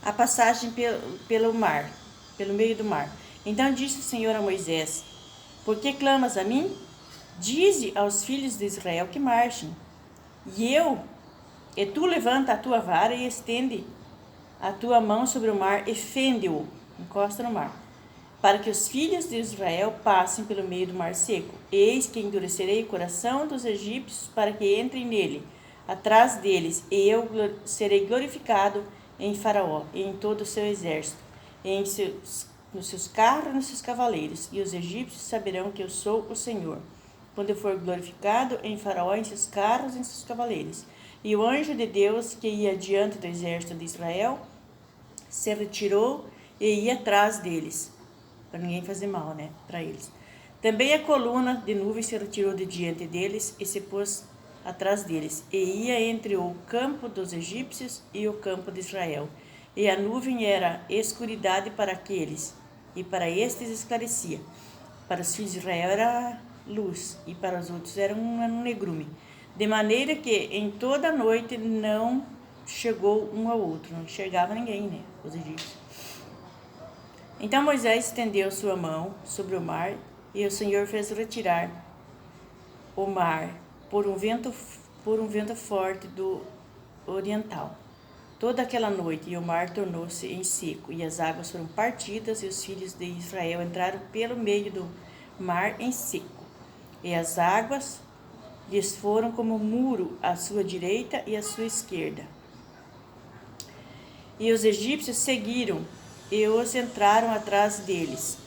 a passagem pelo mar, pelo meio do mar. Então disse o Senhor a Moisés: Por que clamas a mim? Dize aos filhos de Israel que marchem. E tu levanta a tua vara e estende a tua mão sobre o mar e fende-o, encosta no mar, para que os filhos de Israel passem pelo meio do mar seco. Eis que endurecerei o coração dos egípcios para que entrem nele, atrás deles, e eu serei glorificado em Faraó e em todo o seu exército, nos seus carros e nos seus cavaleiros, e os egípcios saberão que eu sou o Senhor, quando eu for glorificado em Faraó, em seus carros e em seus cavaleiros. E o anjo de Deus, que ia diante do exército de Israel, se retirou e ia atrás deles, para ninguém fazer mal, para eles. Também a coluna de nuvem se retirou de diante deles e se pôs atrás deles, e ia entre o campo dos egípcios e o campo de Israel. E a nuvem era escuridade para aqueles, e para estes esclarecia. Para os filhos de Israel era luz, e para os outros era um negrume. De maneira que em toda a noite não chegou um ao outro, não enxergava ninguém, os egípcios. Então Moisés estendeu sua mão sobre o mar, e o Senhor fez retirar o mar por um vento forte do oriental. Toda aquela noite, e o mar tornou-se em seco, e as águas foram partidas, e os filhos de Israel entraram pelo meio do mar em seco. E as águas lhes foram como muro à sua direita e à sua esquerda. E os egípcios seguiram, e os entraram atrás deles,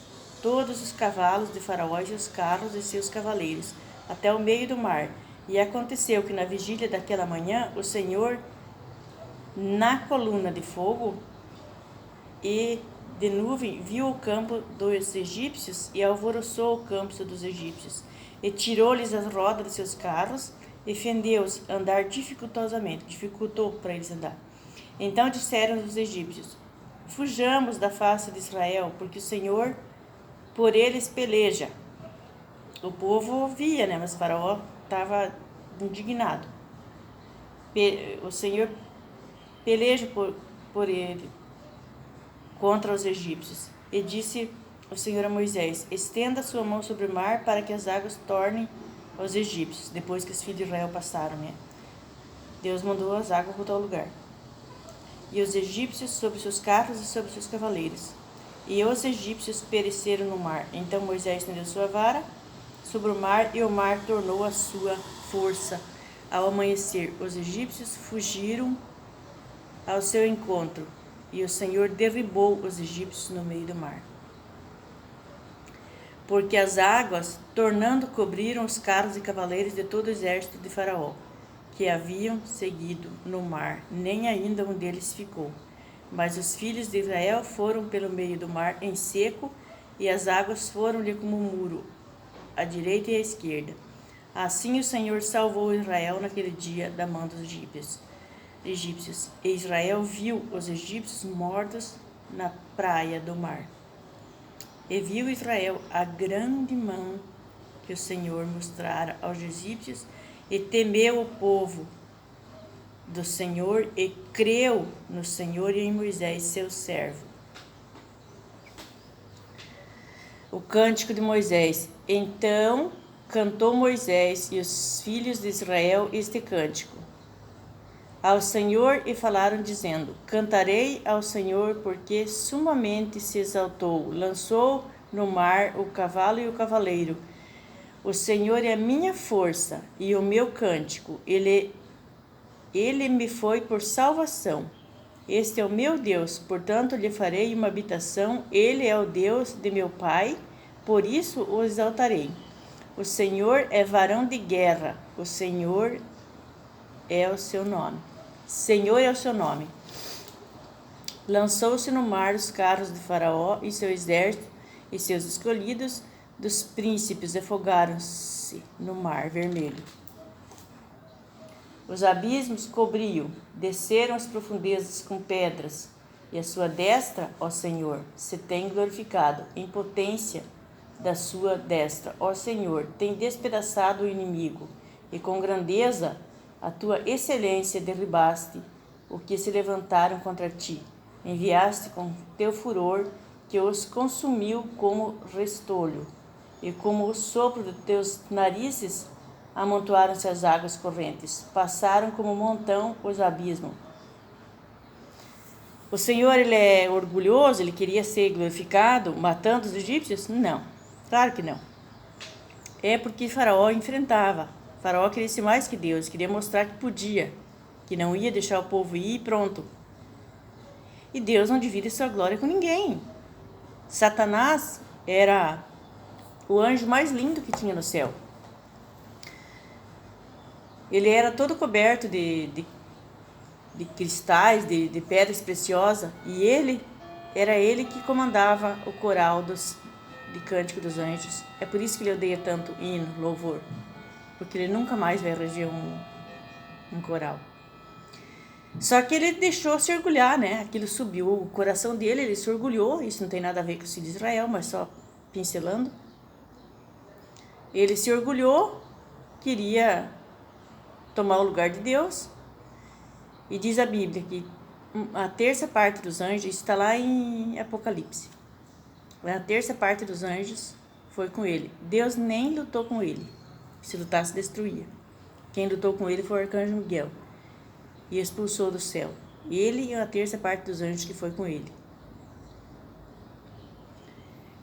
todos os cavalos de Faraó e os carros e seus cavaleiros, até o meio do mar. E aconteceu que na vigília daquela manhã, o Senhor, na coluna de fogo e de nuvem, viu o campo dos egípcios e alvoroçou o campo dos egípcios, e tirou-lhes as rodas de seus carros e fendeu-os andar dificultou para eles andar. Então disseram os egípcios: Fujamos da face de Israel, porque o Senhor por eles peleja. O povo ouvia, mas Faraó estava indignado. O Senhor peleja por ele contra os egípcios. E disse o Senhor a Moisés: Estenda sua mão sobre o mar para que as águas tornem aos egípcios. Depois que os filhos de Israel passaram, Deus mandou as águas voltar ao lugar. E os egípcios sobre seus carros e sobre seus cavaleiros. E os egípcios pereceram no mar. Então Moisés estendeu sua vara sobre o mar, e o mar tornou a sua força. Ao amanhecer, os egípcios fugiram ao seu encontro, e o Senhor derribou os egípcios no meio do mar. Porque as águas, tornando, cobriram os carros e cavaleiros de todo o exército de Faraó, que haviam seguido no mar, nem ainda um deles ficou. Mas os filhos de Israel foram pelo meio do mar em seco, e as águas foram-lhe como um muro, à direita e à esquerda. Assim o Senhor salvou Israel naquele dia da mão dos egípcios. E Israel viu os egípcios mortos na praia do mar. E viu Israel a grande mão que o Senhor mostrara aos egípcios, e temeu o povo do Senhor, e creu no Senhor e em Moisés, seu servo. O cântico de Moisés. Então cantou Moisés e os filhos de Israel este cântico ao Senhor, e falaram dizendo: Cantarei ao Senhor, porque sumamente se exaltou, lançou no mar o cavalo e o cavaleiro. O Senhor é a minha força e o meu cântico, ele me foi por salvação. Este é o meu Deus, portanto lhe farei uma habitação. Ele é o Deus de meu pai, por isso o exaltarei. O Senhor é varão de guerra, o Senhor é o seu nome. Senhor é o seu nome. Lançou-se no mar os carros de Faraó e seu exército, e seus escolhidos dos príncipes afogaram-se no mar vermelho. Os abismos cobriu, desceram as profundezas com pedras, e a sua destra, ó Senhor, se tem glorificado, em potência da sua destra, ó Senhor, tem despedaçado o inimigo, e com grandeza a tua excelência derribaste o que se levantaram contra ti. enviaste com teu furor, que os consumiu como restolho, e como o sopro de teus narizes amontoaram-se as águas correntes, passaram como um montão os abismos. O Senhor, ele é orgulhoso, ele queria ser glorificado matando os egípcios? Não, claro que não. É porque Faraó enfrentava. Faraó queria ser mais que Deus, queria mostrar que podia, que não ia deixar o povo ir e pronto. E Deus não divide sua glória com ninguém. Satanás era o anjo mais lindo que tinha no céu. Ele era todo coberto de cristais, de pedras preciosas, e era ele que comandava o coral de Cântico dos Anjos. É por isso que ele odeia tanto hino, louvor, porque ele nunca mais vai reger um coral. Só que ele deixou se orgulhar, né? Aquilo subiu o coração dele, ele se orgulhou. Isso não tem nada a ver com o filho de Israel, mas só pincelando. Ele se orgulhou, queria tomar o lugar de Deus. E diz a Bíblia que a terça parte dos anjos, está lá em Apocalipse. A terça parte dos anjos foi com ele. Deus nem lutou com ele. Se lutasse, destruía. Quem lutou com ele foi o arcanjo Miguel. E expulsou do céu. Ele e a terça parte dos anjos que foi com ele.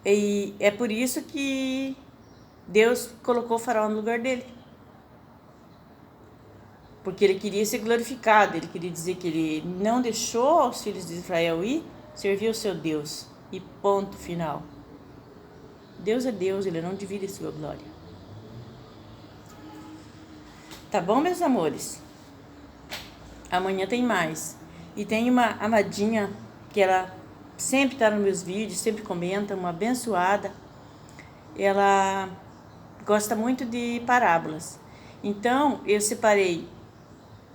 E é por isso que Deus colocou o faraó no lugar dele. Porque ele queria ser glorificado. Ele queria dizer que ele não deixou os filhos de Israel ir, serviu o seu Deus. E ponto final. Deus é Deus, ele não divide sua glória. Tá bom, meus amores? Amanhã tem mais. E tem uma amadinha que ela sempre está nos meus vídeos, sempre comenta, uma abençoada. Ela gosta muito de parábolas. Então, eu separei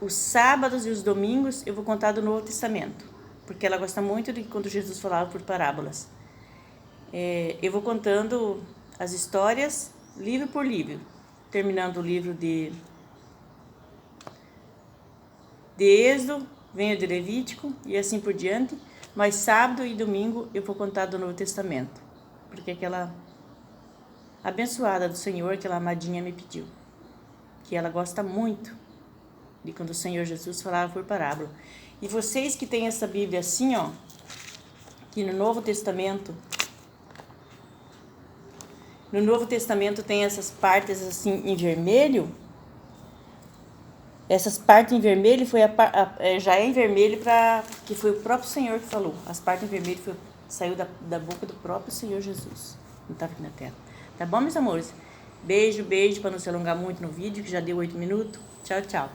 os sábados e os domingos, eu vou contar do Novo Testamento. Porque ela gosta muito de quando Jesus falava por parábolas. Eu vou contando as histórias, livro por livro. Terminando o livro de Êxodo, venho de Levítico e assim por diante. Mas sábado e domingo eu vou contar do Novo Testamento. Porque aquela abençoada do Senhor, aquela amadinha me pediu. Que ela gosta muito de quando o Senhor Jesus falava por parábola. E vocês que têm essa Bíblia assim, ó, que no Novo Testamento tem essas partes assim em vermelho. Essas partes em vermelho já é em vermelho que foi o próprio Senhor que falou. As partes em vermelho saiu da boca do próprio Senhor Jesus. Não estava aqui na terra. Tá bom, meus amores? Beijo, beijo, para não se alongar muito no vídeo, que já deu 8 minutos. Tchau, tchau.